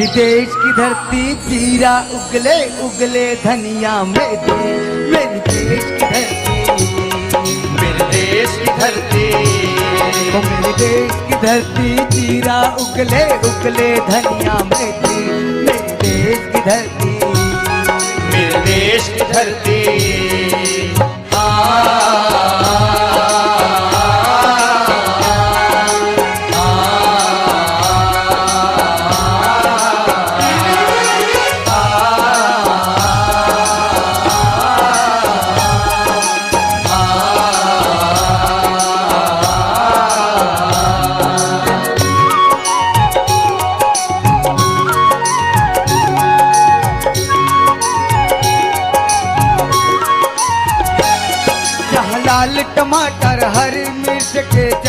मेरी देश की धरती जीरा उगले उगले धनिया मेरी, मेरी देश की धरती, मेरे देश की धरती, ओ मेरे देश की धरती जीरा उगले उगले धनिया मेरी, मेरे देश की धरती, मेरे देश की धरती।